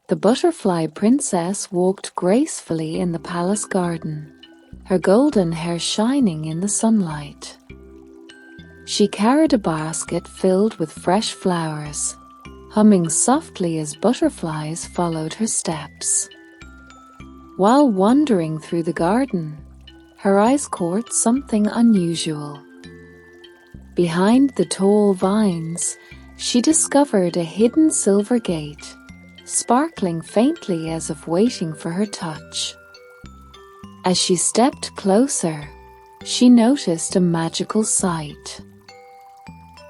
The butterfly princess walked gracefully in the palace garden, her golden hair shining in the sunlight. She carried a basket filled with fresh flowers, humming softly as butterflies followed her steps. While wandering through the garden, her eyes caught something unusual. Behind the tall vines, she discovered a hidden silver gate, sparkling faintly as if waiting for her touch. As she stepped closer, she noticed a magical sight.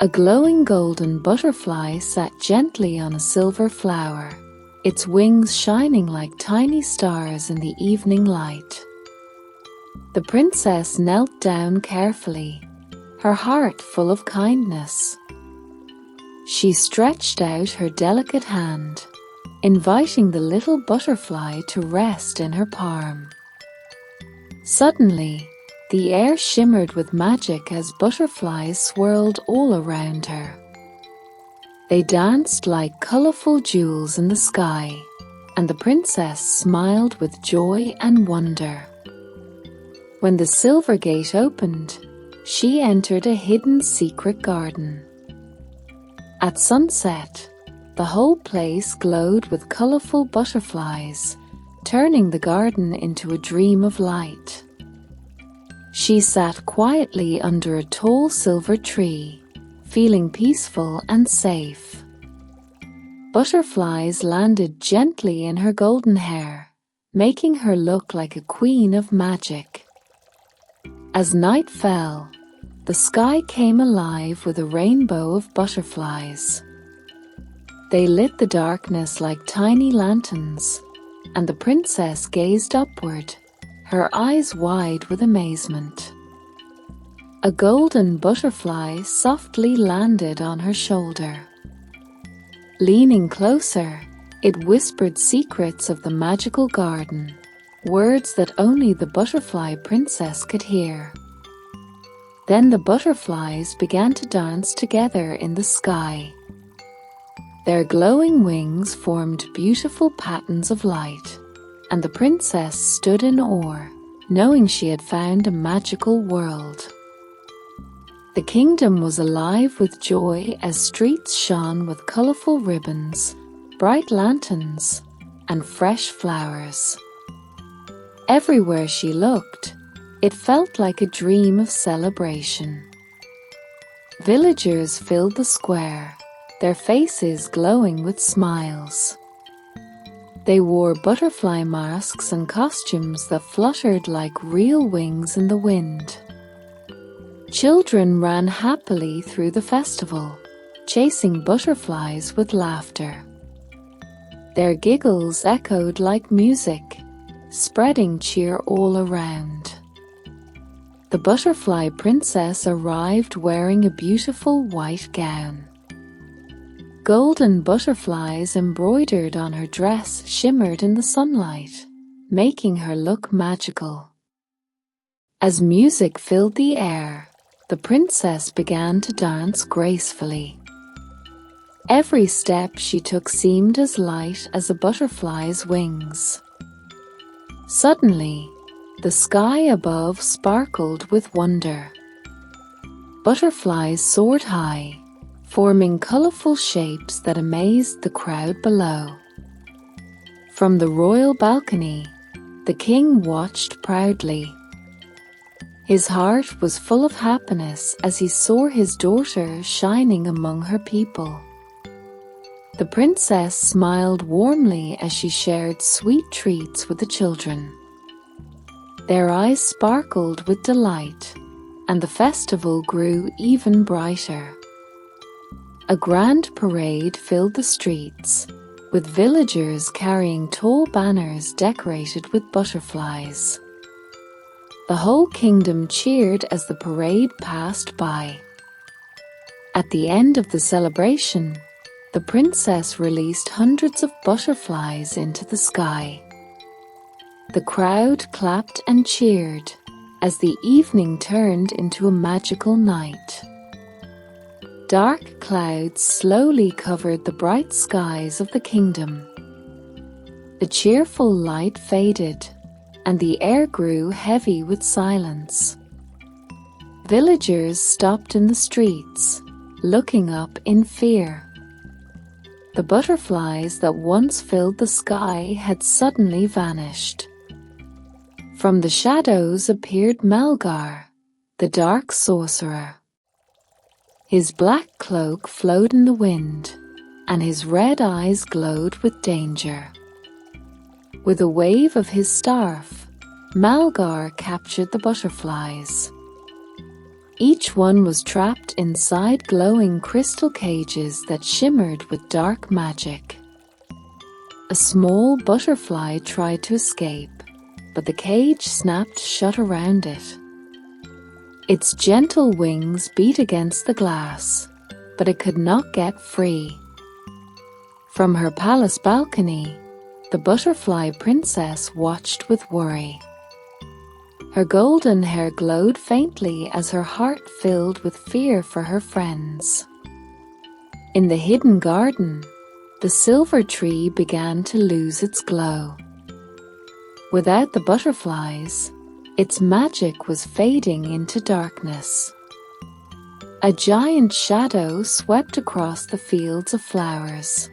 A glowing golden butterfly sat gently on a silver flower, its wings shining like tiny stars in the evening light. The princess knelt down carefully, her heart full of kindness. She stretched out her delicate hand, inviting the little butterfly to rest in her palm. Suddenly, the air shimmered with magic as butterflies swirled all around her. They danced like colorful jewels in the sky, and the princess smiled with joy and wonder. When the silver gate opened, she entered a hidden secret garden. At sunset, the whole place glowed with colorful butterflies, turning the garden into a dream of light. She sat quietly under a tall silver tree, feeling peaceful and safe. Butterflies landed gently in her golden hair, making her look like a queen of magic. As night fell, the sky came alive with a rainbow of butterflies. They lit the darkness like tiny lanterns, and the princess gazed upward, her eyes wide with amazement. A golden butterfly softly landed on her shoulder. Leaning closer, it whispered secrets of the magical garden, words that only the butterfly princess could hear. Then the butterflies began to dance together in the sky. Their glowing wings formed beautiful patterns of light, and the princess stood in awe, knowing she had found a magical world. The kingdom was alive with joy as streets shone with colorful ribbons, bright lanterns, and fresh flowers. Everywhere she looked, it felt like a dream of celebration. Villagers filled the square, their faces glowing with smiles. They wore butterfly masks and costumes that fluttered like real wings in the wind. Children ran happily through the festival, chasing butterflies with laughter. Their giggles echoed like music, spreading cheer all around. The butterfly princess arrived wearing a beautiful white gown. Golden butterflies embroidered on her dress shimmered in the sunlight, making her look magical. As music filled the air, the princess began to dance gracefully. Every step she took seemed as light as a butterfly's wings. Suddenly, the sky above sparkled with wonder. Butterflies soared high, forming colorful shapes that amazed the crowd below. From the royal balcony, the king watched proudly. His heart was full of happiness as he saw his daughter shining among her people. The princess smiled warmly as she shared sweet treats with the children. Their eyes sparkled with delight, and the festival grew even brighter. A grand parade filled the streets, with villagers carrying tall banners decorated with butterflies. The whole kingdom cheered as the parade passed by. At the end of the celebration, the princess released hundreds of butterflies into the sky. The crowd clapped and cheered as the evening turned into a magical night. Dark clouds slowly covered the bright skies of the kingdom. The cheerful light faded, and the air grew heavy with silence. Villagers stopped in the streets, looking up in fear. The butterflies that once filled the sky had suddenly vanished. From the shadows appeared Melgar, the dark sorcerer. His black cloak flowed in the wind, and his red eyes glowed with danger. With a wave of his staff, Melgar captured the butterflies. Each one was trapped inside glowing crystal cages that shimmered with dark magic. A small butterfly tried to escape, but the cage snapped shut around it. Its gentle wings beat against the glass, but it could not get free. From her palace balcony, the butterfly princess watched with worry. Her golden hair glowed faintly as her heart filled with fear for her friends. In the hidden garden, the silver tree began to lose its glow. Without the butterflies, its magic was fading into darkness. A giant shadow swept across the fields of flowers.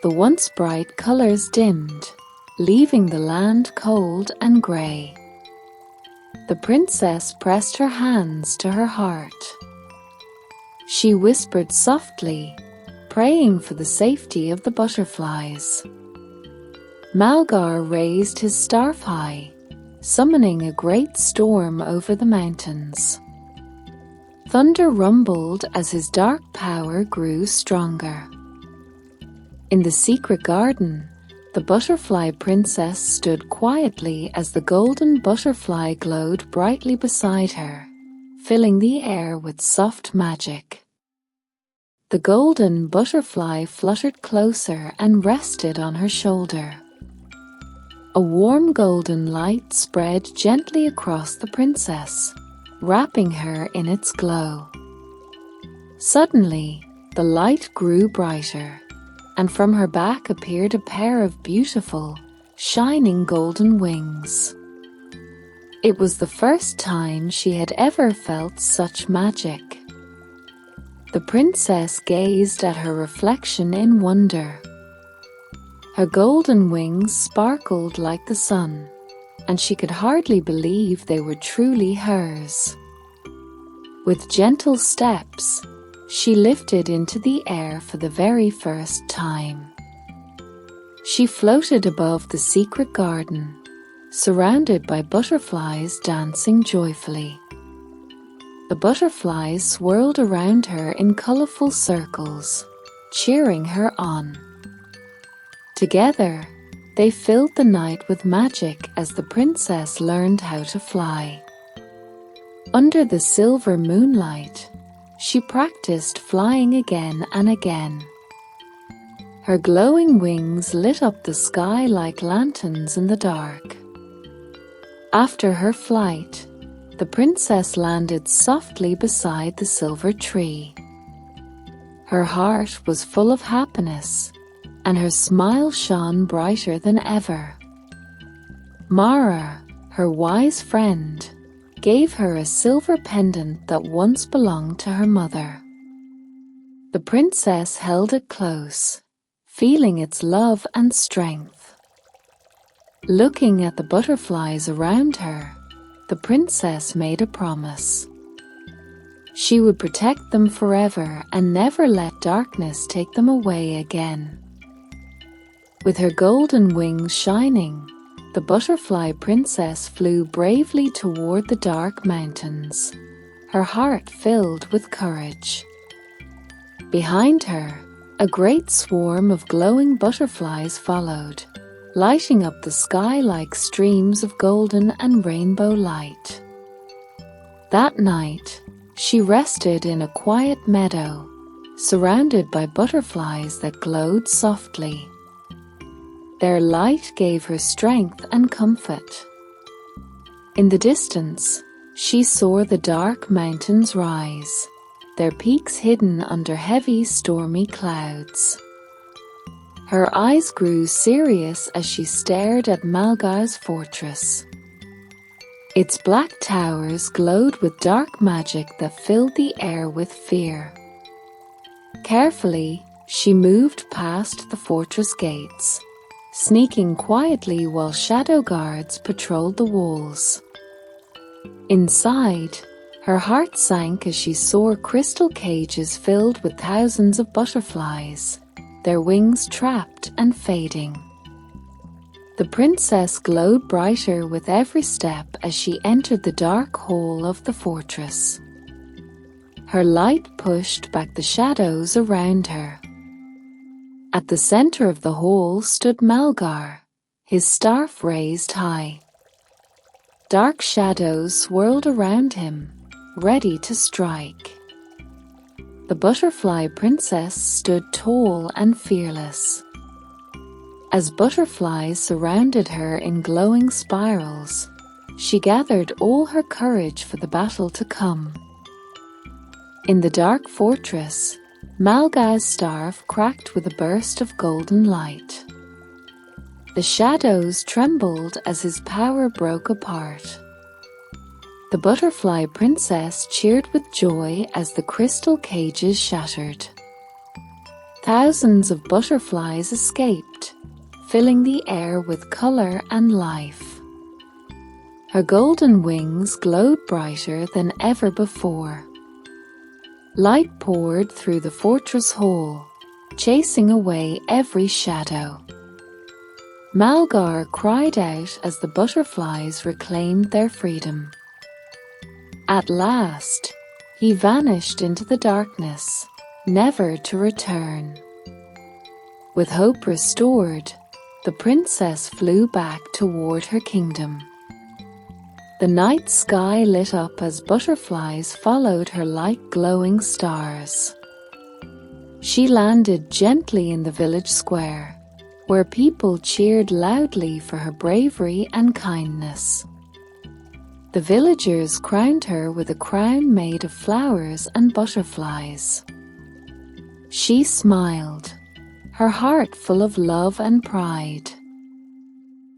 The once bright colors dimmed, leaving the land cold and gray. The princess pressed her hands to her heart. She whispered softly, praying for the safety of the butterflies. Melgar raised his staff high, summoning a great storm over the mountains. Thunder rumbled as his dark power grew stronger. In the secret garden, the butterfly princess stood quietly as the golden butterfly glowed brightly beside her, filling the air with soft magic. The golden butterfly fluttered closer and rested on her shoulder. A warm golden light spread gently across the princess, wrapping her in its glow. Suddenly, the light grew brighter, and from her back appeared a pair of beautiful, shining golden wings. It was the first time she had ever felt such magic. The princess gazed at her reflection in wonder. Her golden wings sparkled like the sun, and she could hardly believe they were truly hers. With gentle steps, she lifted into the air for the very first time. She floated above the secret garden, surrounded by butterflies dancing joyfully. The butterflies swirled around her in colorful circles, cheering her on. Together, they filled the night with magic as the princess learned how to fly. Under the silver moonlight, she practiced flying again and again. Her glowing wings lit up the sky like lanterns in the dark. After her flight, the princess landed softly beside the silver tree. Her heart was full of happiness, and her smile shone brighter than ever. Mara, her wise friend, gave her a silver pendant that once belonged to her mother. The princess held it close, feeling its love and strength. Looking at the butterflies around her, the princess made a promise. She would protect them forever and never let darkness take them away again. With her golden wings shining, the butterfly princess flew bravely toward the dark mountains, her heart filled with courage. Behind her, a great swarm of glowing butterflies followed, lighting up the sky like streams of golden and rainbow light. That night, she rested in a quiet meadow, surrounded by butterflies that glowed softly. Their light gave her strength and comfort. In the distance, she saw the dark mountains rise, their peaks hidden under heavy, stormy clouds. Her eyes grew serious as she stared at Malgar's fortress. Its black towers glowed with dark magic that filled the air with fear. Carefully, she moved past the fortress gates, sneaking quietly while shadow guards patrolled the walls. Inside, her heart sank as she saw crystal cages filled with thousands of butterflies, their wings trapped and fading. The princess glowed brighter with every step as she entered the dark hall of the fortress. Her light pushed back the shadows around her. At the center of the hall stood Malgar, his staff raised high. Dark shadows swirled around him, ready to strike. The butterfly princess stood tall and fearless. As butterflies surrounded her in glowing spirals, she gathered all her courage for the battle to come. In the dark fortress, Malgar's staff cracked with a burst of golden light. The shadows trembled as his power broke apart. The butterfly princess cheered with joy as the crystal cages shattered. Thousands of butterflies escaped, filling the air with color and life. Her golden wings glowed brighter than ever before. Light poured through the fortress hall, chasing away every shadow. Malgar cried out as the butterflies reclaimed their freedom. At last, he vanished into the darkness, never to return. With hope restored, the princess flew back toward her kingdom. The night sky lit up as butterflies followed her like glowing stars. She landed gently in the village square, where people cheered loudly for her bravery and kindness. The villagers crowned her with a crown made of flowers and butterflies. She smiled, her heart full of love and pride.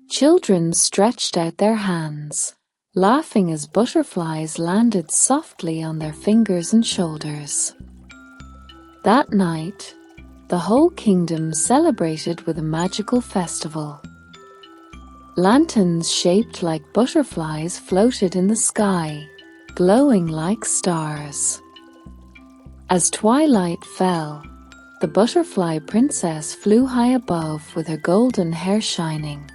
Children stretched out their hands, laughing as butterflies landed softly on their fingers and shoulders. That night, the whole kingdom celebrated with a magical festival. Lanterns shaped like butterflies floated in the sky, glowing like stars. As twilight fell, the butterfly princess flew high above with her golden hair shining.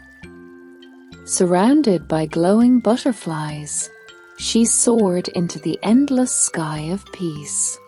Surrounded by glowing butterflies, she soared into the endless sky of peace.